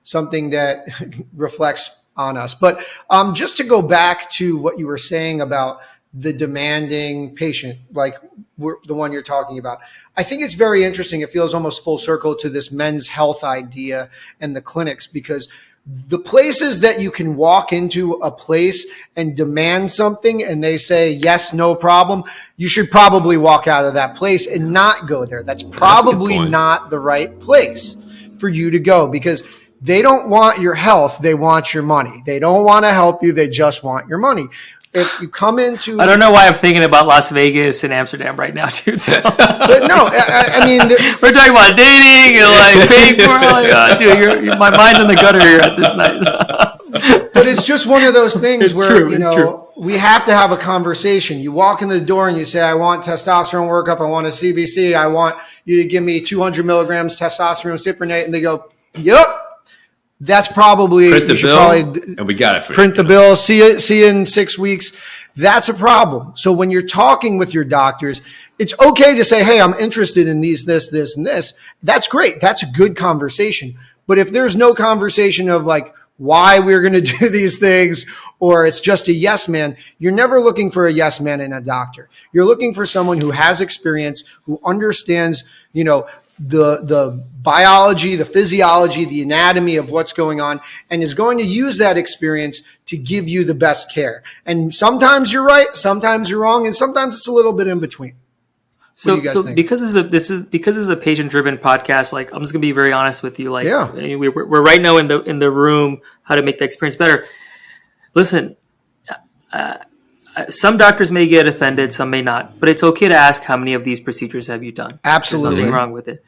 something that reflects on us. But just to go back to what you were saying about the demanding patient, like the one you're talking about, I think it's very interesting. It feels almost full circle to this men's health idea and the clinics, because the places that you can walk into a place and demand something and they say, yes, no problem, you should probably walk out of that place and not go there. That's probably not the right place for you to go, because they don't want your health. They want your money. They don't want to help you. They just want your money. If you come into, I don't know why I'm thinking about Las Vegas and Amsterdam right now, dude. So. But no, I mean, we're talking about dating and like paying for it. Like, dude, my mind's in the gutter here at this night. But it's just one of those things where we have to have a conversation. You walk in the door and you say, "I want testosterone workup. I want a CBC. I want you to give me 200 milligrams testosterone cyprinate," and they go, "Yep." That's probably, print the bill, and we got it for print the bill. See you in 6 weeks. That's a problem. So when you're talking with your doctors, it's okay to say, hey, I'm interested in these, this, and this. That's great. That's a good conversation. But if there's no conversation of like why we're going to do these things, or it's just a yes man, you're never looking for a yes man in a doctor. You're looking for someone who has experience, who understands, the biology, the physiology, the anatomy of what's going on, and is going to use that experience to give you the best care. And sometimes you're right, sometimes you're wrong, and sometimes it's a little bit in between. So because this is a patient-driven podcast, like I'm just gonna be very honest with you. Like, we're right now in the room how to make the experience better. Listen, some doctors may get offended, some may not, but it's okay to ask how many of these procedures have you done. Absolutely. There's nothing wrong with it.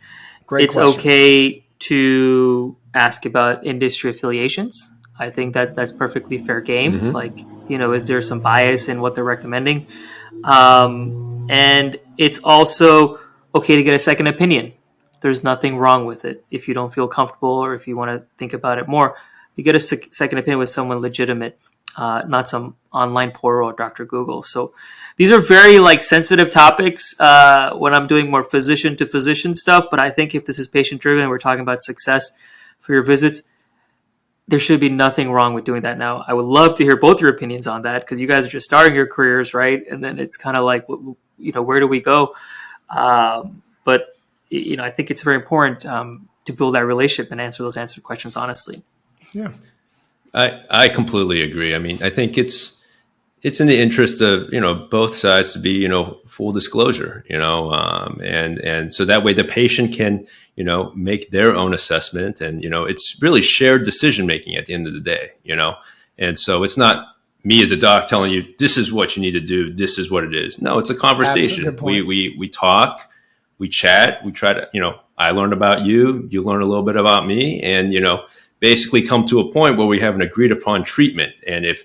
Great question. Okay to ask about industry affiliations. I think that's perfectly fair game. Mm-hmm. Like, is there some bias in what they're recommending? And it's also okay to get a second opinion. There's nothing wrong with it. If you don't feel comfortable or if you want to think about it more, you get a second opinion with someone legitimate. Not some online portal or Dr. Google. So these are very sensitive topics when I'm doing more physician to physician stuff. But I think if this is patient driven and we're talking about success for your visits, there should be nothing wrong with doing that. Now, I would love to hear both your opinions on that, because you guys are just starting your careers, right? And then it's kind of like, where do we go? But I think it's very important to build that relationship and answer those questions honestly. Yeah. I completely agree. I mean, I think it's in the interest of, both sides to be, full disclosure, and so that way the patient can, make their own assessment, and, it's really shared decision making at the end of the day, and so it's not me as a doc telling you, this is what you need to do, this is what it is. No, it's a conversation. We talk, we chat, we try to, I learn about you, you learn a little bit about me, and, basically come to a point where we have an agreed upon treatment. And if,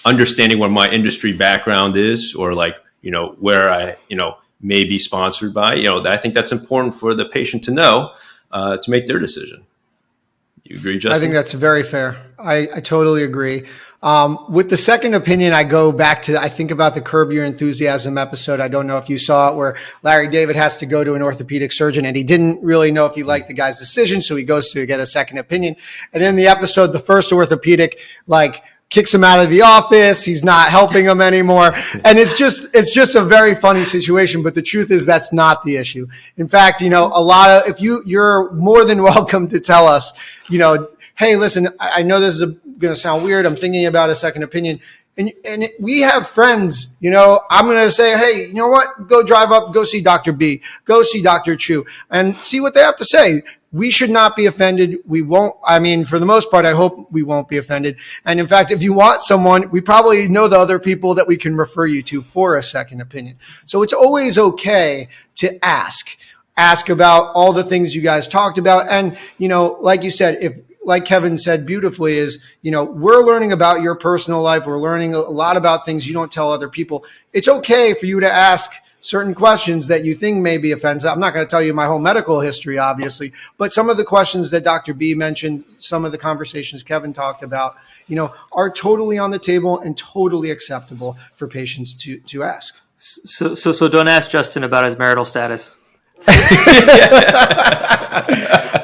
understanding what my industry background is, or where I, may be sponsored by, I think that's important for the patient to know to make their decision. You agree, Justin? I think that's very fair. I totally agree. With the second opinion, I go back to, I think about the Curb Your Enthusiasm episode. I don't know if you saw it, where Larry David has to go to an orthopedic surgeon and he didn't really know if he liked the guy's decision. So he goes to get a second opinion. And in the episode, the first orthopedic, kicks him out of the office. He's not helping him anymore. And it's just a very funny situation. But the truth is that's not the issue. In fact, if you're more than welcome to tell us, hey, listen, I know this is going to sound weird. I'm thinking about a second opinion. And we have friends, I'm going to say, hey, you know what? Go drive up, go see Dr. B, go see Dr. Chu, and see what they have to say. we should not be offended. We won't, I mean, for the most part, I hope we won't be offended. And in fact, if you want someone, we probably know the other people that we can refer you to for a second opinion. So it's always okay to ask about all the things you guys talked about. And, like you said, like Kevin said beautifully is, we're learning about your personal life. We're learning a lot about things you don't tell other people. It's okay for you to ask certain questions that you think may be offensive. I'm not going to tell you my whole medical history, obviously, but some of the questions that Dr. B mentioned, some of the conversations Kevin talked about, are totally on the table and totally acceptable for patients to ask. So don't ask Justin about his marital status.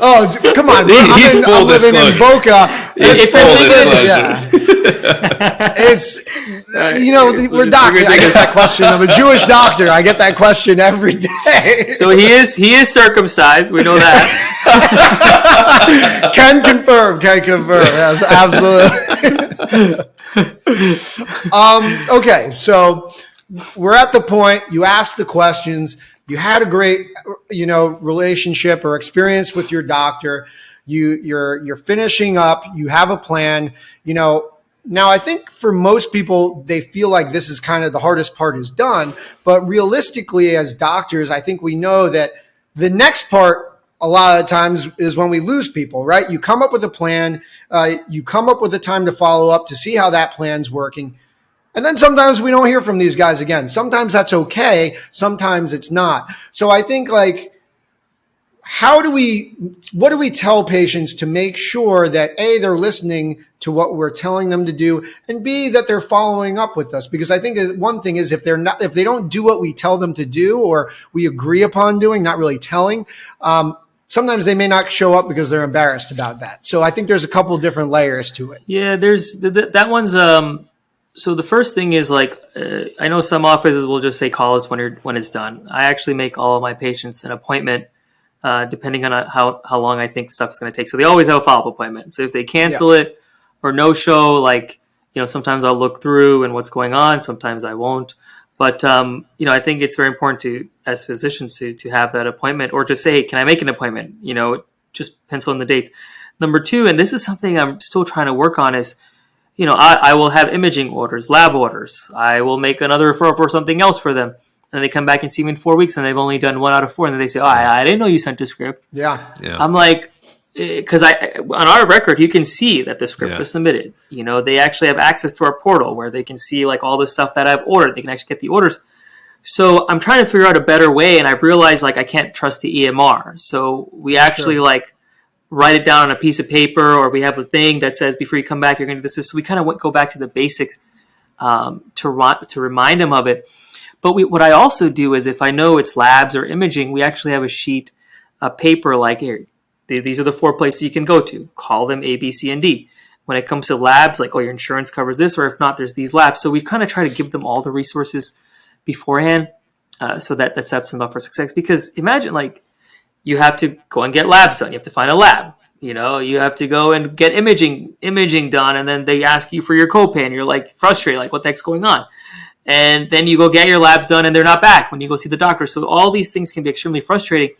Oh, come on! I'm living in Boca. He's full disclosure. Yeah. It's we're doctors. I get that question. I'm a Jewish doctor. I get that question every day. So he is circumcised. We know that. Can confirm. Yes, absolutely. Okay, so we're at the point. You asked the questions. You had a great, relationship or experience with your doctor. You're finishing up. You have a plan. Now I think for most people, they feel like this is kind of the hardest part is done. But realistically, as doctors, I think we know that the next part a lot of the times is when we lose people, right? You come up with a plan. You come up with a time to follow up to see how that plan's working. And then sometimes we don't hear from these guys again. Sometimes that's okay. Sometimes it's not. So I think what do we tell patients to make sure that A, they're listening to what we're telling them to do, and B, that they're following up with us? Because I think one thing is if they don't do what we tell them to do or we agree upon doing, not really telling, sometimes they may not show up because they're embarrassed about that. So I think there's a couple different layers to it. Yeah, there's that one's so the first thing is I know some offices will just say call us when it's done. I actually make all of my patients an appointment depending on how long I think stuff's going to take. So they always have a follow-up appointment. So if they cancel it or no show, sometimes I'll look through and what's going on. Sometimes I won't. But I think it's very important to, as physicians, to have that appointment or just say, hey, can I make an appointment? Just pencil in the dates. Number two, and this is something I'm still trying to work on, is I will have imaging orders, lab orders. I will make another referral for something else for them. And they come back and see me in 4 weeks and they've only done 1 out of 4. And then they say, oh, I didn't know you sent a script. Yeah. I'm like, because on our record, you can see that the script was submitted. They actually have access to our portal where they can see all the stuff that I've ordered. They can actually get the orders. So I'm trying to figure out a better way. And I've realized I can't trust the EMR. So we actually write it down on a piece of paper, or we have a thing that says before you come back you're going to do this. So we kind of go back to the basics to remind them of it. But what I also do is if I know it's labs or imaging, we actually have a sheet, a paper here. These are the 4 places you can go to. Call them A, B, C, and D. When it comes to labs, your insurance covers this, or if not, there's these labs. So we kind of try to give them all the resources beforehand so that sets them up for success. Because imagine you have to go and get labs done. You have to find a lab. You have to go and get imaging done, and then they ask you for your copay, and you're frustrated, what the heck's going on? And then you go get your labs done, and they're not back when you go see the doctor. So all these things can be extremely frustrating.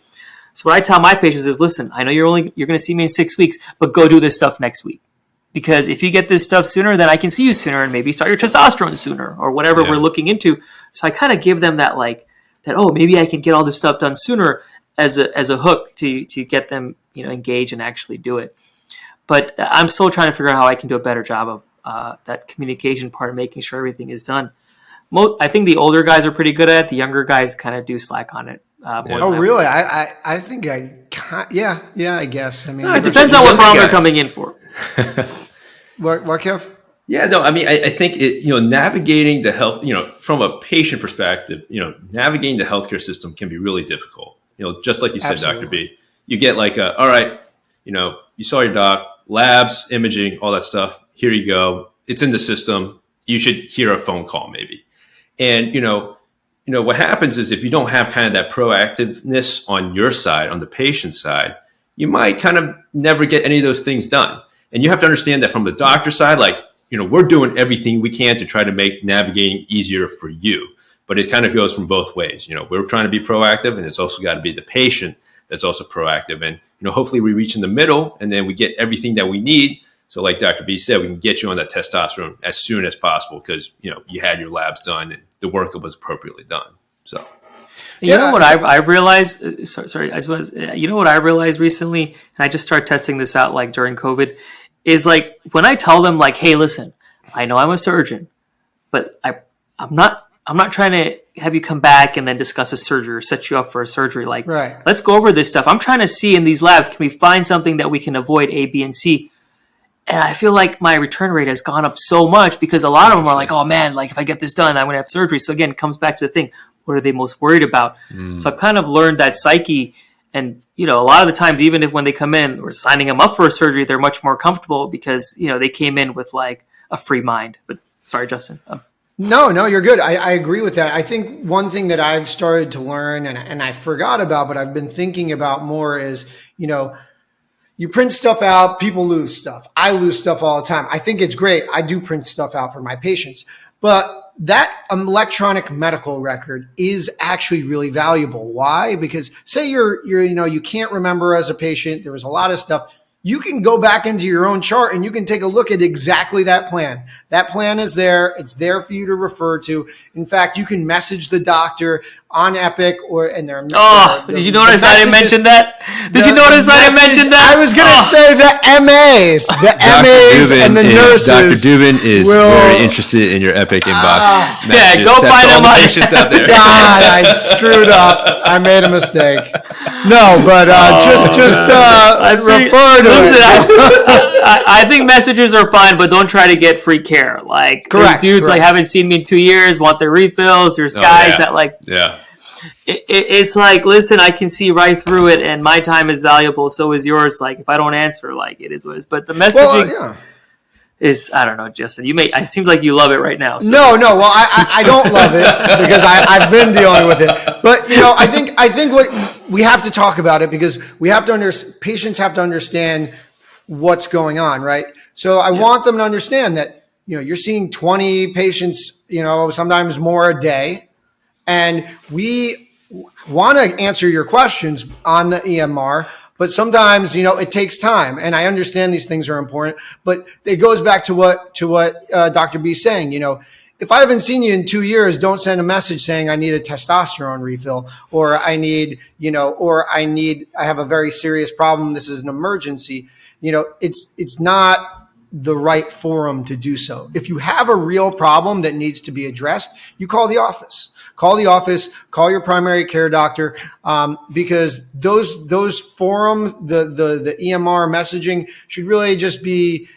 So what I tell my patients is, listen, I know you're going to see me in 6 weeks, but go do this stuff next week. Because if you get this stuff sooner, then I can see you sooner and maybe start your testosterone sooner or whatever we're looking into. So I kind of give them that maybe I can get all this stuff done sooner as a hook to get them engage and actually do it. But I'm still trying to figure out how I can do a better job of that communication part of making sure everything is done. I think the older guys are pretty good at it. The younger guys kind of do slack on it. Really? I think I can't. Yeah, I guess. I mean, it depends on what problem they're coming in for. What, Kev? Yeah, no, I mean, I think navigating the health, from a patient perspective, navigating the healthcare system can be really difficult. Just like you said, Absolutely. Dr. B, you get all right, you saw your doc, labs, imaging, all that stuff. Here you go. It's in the system. You should hear a phone call maybe. And, what happens is if you don't have kind of that proactiveness on your side, on the patient side, you might kind of never get any of those things done. And you have to understand that from the doctor side, we're doing everything we can to try to make navigating easier for you. But it kind of goes from both ways. We're trying to be proactive, and it's also got to be the patient that's also proactive. And, hopefully we reach in the middle and then we get everything that we need. So like Dr. B said, we can get you on that testosterone as soon as possible because, you had your labs done and the work was appropriately done. So. You know what I realized? Sorry, I just was. You know what I realized recently, and I just started testing this out like during COVID, is like when I tell them like, "Hey, listen, I know I'm a surgeon, but I'm not trying to have you come back and then discuss a surgery or set you up for a surgery. Like, Right. let's go over this stuff. I'm trying to see in these labs, can we find something that we can avoid A, B, and C?" And I feel like my return rate has gone up so much because a lot of them are like, "Oh man, like if I get this done, I'm going to have surgery." So again, it comes back to the thing. What are they most worried about? So I've kind of learned that psyche. And, a lot of the times, even if when they come in, we're signing them up for a surgery, they're much more comfortable because, they came in with like a free mind. But sorry, Justin. No, you're good. I agree with that. I think one thing that I've started to learn and I forgot about, but I've been thinking about more is, you print stuff out, people lose stuff. I lose stuff all the time. I think it's great. I do print stuff out for my patients, but that electronic medical record is actually really valuable. Why? Because say you can't remember as a patient, there was a lot of stuff. You can go back into your own chart and you can take a look at exactly that plan. That plan is there. It's there for you to refer to. In fact, you can message the doctor on Epic did you notice I didn't mention that? Did you notice I didn't mention that? I was going to say the MAs and the nurses. Dr. Dubin is very interested in your Epic inbox. Yeah, go find him on patients out there. God, I screwed up. I made a mistake. No, but just refer to it. I think messages are fine, but don't try to get free care. Like, correct, there's dudes correct. like haven't seen me in 2 years, want their refills. There's guys that like, it's like, listen, I can see right through it, and my time is valuable. So is yours. Like, if I don't answer, like, it is what it is. But the messaging is, I don't know, Justin. It seems like you love it right now. So no. Well, I don't love it because I've been dealing with it. But I think what we have to talk about it because we have to patients have to understand what's going on, right? So I want them to understand that you're seeing 20 patients, sometimes more a day, and we want to answer your questions on the EMR. But sometimes, it takes time, and I understand these things are important. But it goes back to what Dr. B is saying. If I haven't seen you in 2 years, don't send a message saying I need a testosterone refill, or I have a very serious problem. This is an emergency. It's not the right forum to do so. If you have a real problem that needs to be addressed, you call the office. Call your primary care doctor, because those forums, the EMR messaging should really just be,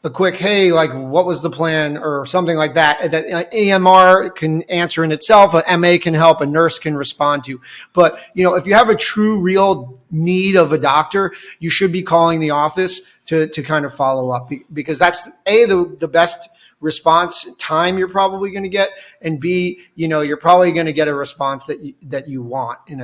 a quick, hey, like what was the plan or something like that. That EMR can answer in itself, a MA can help, a nurse can respond to. But, if you have a true, real need of a doctor, you should be calling the office to kind of follow up, because that's the best response time you're probably going to get, and B, you're probably going to get a response that you want in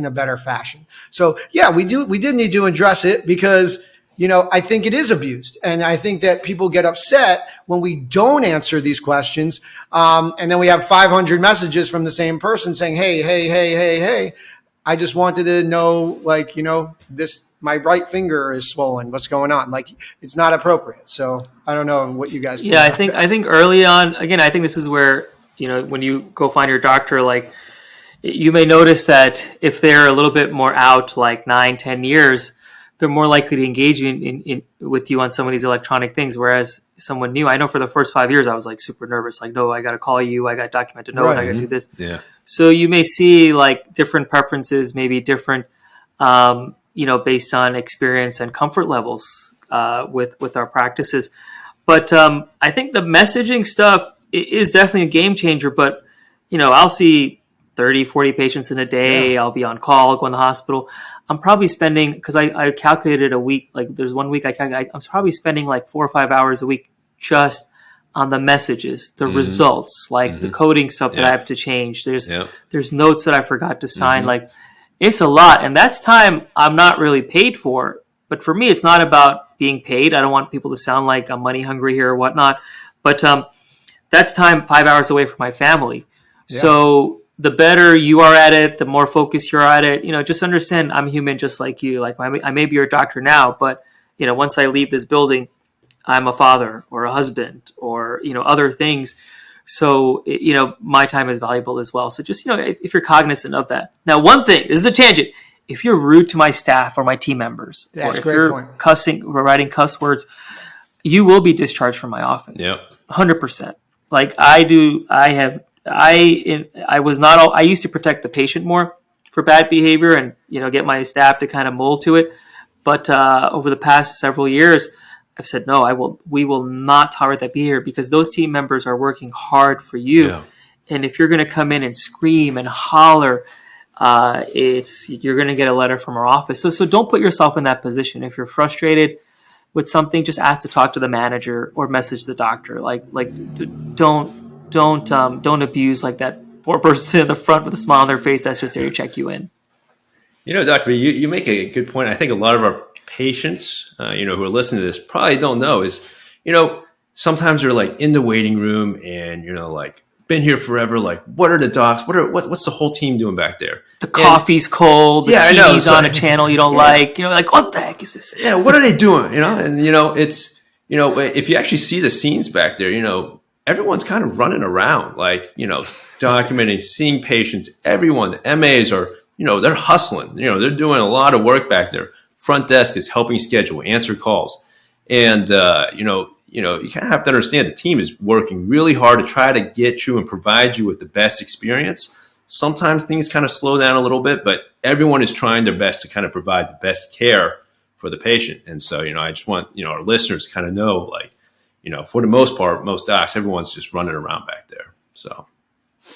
a better fashion. So yeah, we did need to address it because I think it is abused, and I think that people get upset when we don't answer these questions, and then we have 500 messages from the same person saying, hey, I just wanted to know, like, this, my right finger is swollen. What's going on? Like, it's not appropriate. So I don't know what you guys think. Yeah, I think early on, again, I think this is where, when you go find your doctor, like, you may notice that if they're a little bit more out, like 9-10 years, they're more likely to engage in with you on some of these electronic things. Whereas someone new, I know for the first 5 years, I was like super nervous. Like, no, I got to call you. I got documented note. Right. I got to do this. Yeah. So you may see like different preferences, maybe different, based on experience and comfort levels with our practices. But I think the messaging stuff is definitely a game changer. But, I'll see 30, 40 patients in a day. Yeah. I'll be on call, I'll go in the hospital. I'm probably spending, because I calculated a week, like there's 1 week I'm probably spending like 4 or 5 hours a week just on the messages, the results, like the coding stuff that I have to change. There's notes that I forgot to sign. Like, it's a lot. And that's time I'm not really paid for. But for me, it's not about being paid. I don't want people to sound like I'm money hungry here or whatnot. But that's time 5 hours away from my family. Yeah. So the better you are at it, the more focused you're at it. Just understand I'm human just like you. Like I may be your doctor now, but once I leave this building, I'm a father or a husband or other things. So my time is valuable as well. So just if you're cognizant of that. Now, one thing, this is a tangent. If you're rude to my staff or my team members, That's or a if great you're point. cussing or writing cuss words, you will be discharged from my office. Yep. 100%. Like I do, I was not. I used to protect the patient more for bad behavior, and get my staff to kind of mold to it. But over the past several years, I've said no. We will not tolerate that behavior because those team members are working hard for you. Yeah. And if you're going to come in and scream and holler, you're going to get a letter from our office. So don't put yourself in that position. If you're frustrated with something, just ask to talk to the manager or message the doctor. Don't abuse like that poor person in the front with a smile on their face that's just there to check you in. Dr. B, you make a good point. I think a lot of our patients, who are listening to this probably don't know is, sometimes they're like in the waiting room and, like been here forever. Like, what are the docs? What's the whole team doing back there? The coffee's cold. The TV's on a channel you don't like. Like, what the heck is this? Yeah, what are they doing? And it's if you actually see the scenes back there, everyone's kind of running around, like documenting, seeing patients. Everyone, the MAs are they're hustling. They're doing a lot of work back there. Front desk is helping schedule, answer calls, and you kind of have to understand the team is working really hard to try to get you and provide you with the best experience. Sometimes things kind of slow down a little bit, but everyone is trying their best to kind of provide the best care for the patient. And so, I just want, our listeners to kind of know, like, for the most part, most docs, everyone's just running around back there. So,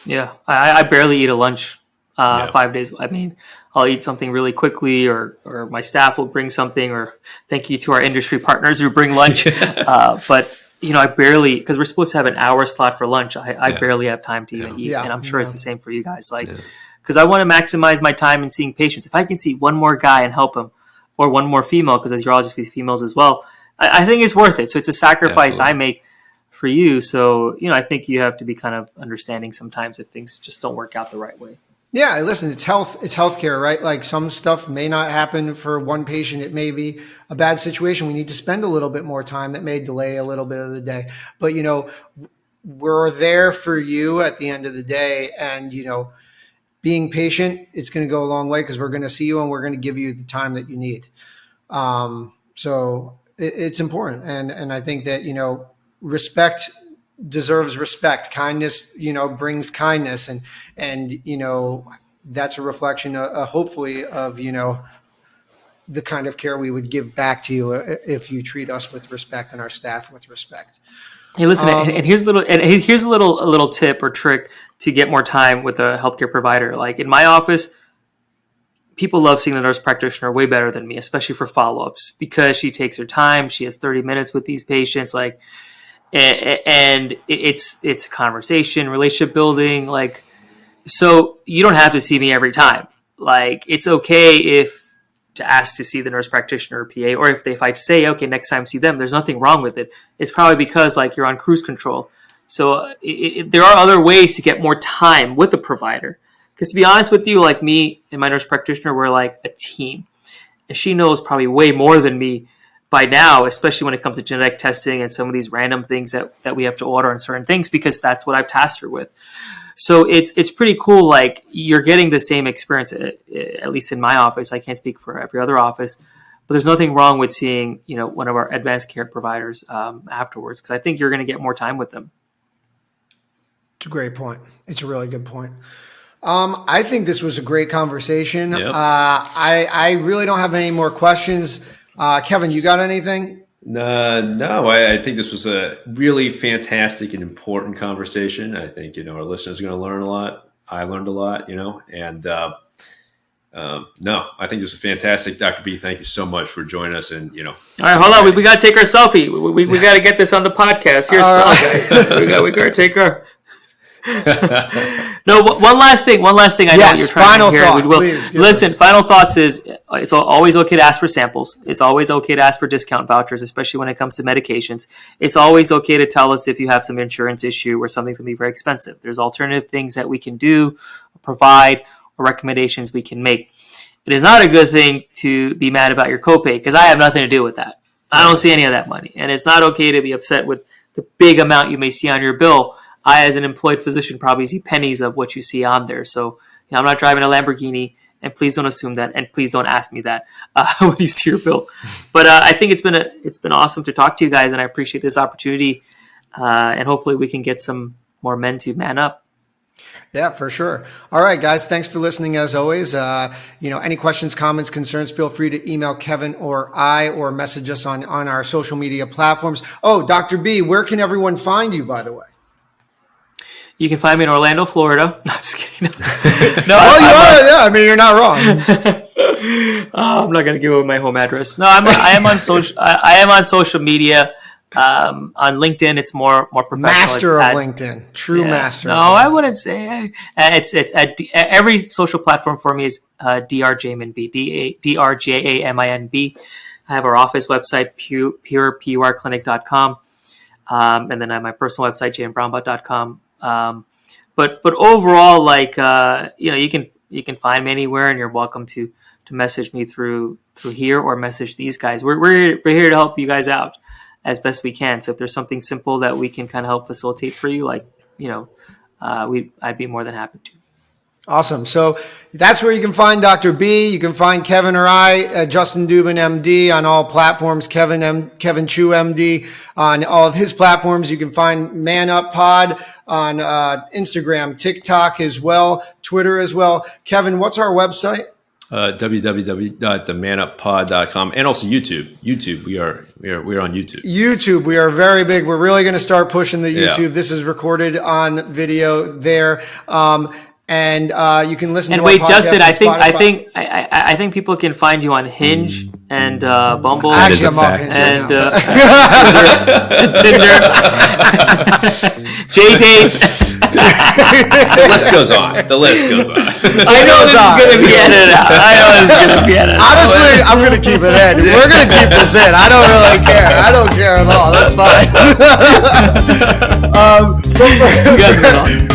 yeah, I barely eat a lunch 5 days. I mean, I'll eat something really quickly or my staff will bring something, or thank you to our industry partners who bring lunch. But, I barely, because we're supposed to have an hour slot for lunch. I barely have time to even eat. And I'm sure it's the same for you guys. Like, because I want to maximize my time in seeing patients. If I can see one more guy and help him, or one more female, because as you're all just be females as well, I think it's worth it. So it's a sacrifice I make for you. So, I think you have to be kind of understanding sometimes if things just don't work out the right way. Yeah, listen, it's healthcare, right? Like some stuff may not happen for one patient. It may be a bad situation. We need to spend a little bit more time. That may delay a little bit of the day. But, we're there for you at the end of the day. And, being patient, it's going to go a long way because we're going to see you and we're going to give you the time that you need. So it's important. And I think that, respect deserves respect. Kindness, brings kindness, and that's a reflection, hopefully, of the kind of care we would give back to you if you treat us with respect and our staff with respect. Hey, listen, and here's a little tip or trick to get more time with a healthcare provider. Like in my office, people love seeing the nurse practitioner way better than me, especially for follow-ups, because she takes her time. She has 30 minutes with these patients, like. And it's conversation, relationship building, like, so you don't have to see me every time. Like, it's okay if to ask to see the nurse practitioner or PA, or if I say, okay, next time see them, there's nothing wrong with it. It's probably because like you're on cruise control. So there are other ways to get more time with the provider. Because to be honest with you, like me and my nurse practitioner, we're like a team. And she knows probably way more than me by now, especially when it comes to genetic testing and some of these random things that we have to order on certain things, because that's what I've tasked her with. So it's pretty cool. Like you're getting the same experience, at least in my office. I can't speak for every other office, but there's nothing wrong with seeing, one of our advanced care providers afterwards, because I think you're going to get more time with them. It's a great point. It's a really good point. I think this was a great conversation. Yep. I really don't have any more questions. Kevin, you got anything? No, I think this was a really fantastic and important conversation. I think, our listeners are going to learn a lot. I learned a lot, and no, I think this was fantastic. Dr. B, thank you so much for joining us. And, all right, hold on. We got to take our selfie. We got to get this on the podcast. Here's guys. We got to take our... No, one last thing. I know what you're trying to hear. Thought, please, listen, final thoughts is it's always okay to ask for samples. It's always okay to ask for discount vouchers, especially when it comes to medications. It's always okay to tell us if you have some insurance issue or something's going to be very expensive. There's alternative things that we can do provide or recommendations we can make. It is not a good thing to be mad about your copay because I have nothing to do with that. I don't see any of that money. And it's not okay to be upset with the big amount you may see on your bill. I, as an employed physician, probably see pennies of what you see on there. So I'm not driving a Lamborghini, and please don't assume that, and please don't ask me that when you see your bill. But I think it's been awesome to talk to you guys, and I appreciate this opportunity. And hopefully we can get some more men to man up. Yeah, for sure. All right, guys. Thanks for listening as always. Any questions, comments, concerns, feel free to email Kevin or I, or message us on our social media platforms. Oh, Dr. B, where can everyone find you, by the way? You can find me in Orlando, Florida. No, I'm just kidding. Yeah, I mean, you're not wrong. I'm not going to give away my home address. No, I am on social. I am on social media. On LinkedIn, it's more professional. Master of LinkedIn, true master. No, I wouldn't say. It's at every social platform for me is Dr. Jamin B. DrJaminB. I have our office website, purclinic.com, and then I have my personal website, jaminbrahmbhatt.com. But overall, you can find me anywhere, and you're welcome to message me through here or message these guys. We're here to help you guys out as best we can. So if there's something simple that we can kind of help facilitate for you, I'd be more than happy to. Awesome. So that's where you can find Dr. B. You can find Kevin or I, Justin Dubin, MD, on all platforms. Kevin Chu, MD, on all of his platforms. You can find Man Up Pod on Instagram, TikTok as well, Twitter as well. Kevin, what's our website? www.themanuppod.com, and also YouTube. We are on YouTube. YouTube, we are very big. We're really going to start pushing the YouTube. Yeah. This is recorded on video there. And you can listen to our podcast. And wait, Justin, I think people can find you on Hinge and Bumble. Actually, I'm off Hinge and Tinder. JDate. The list goes on. I know this is going to be edited out. Honestly, I'm going to keep it in. We're going to keep this in. I don't really care. I don't care at all. That's fine. You guys have been awesome.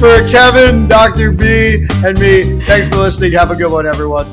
For Kevin, Dr. B, and me, thanks for listening. Have a good one, everyone.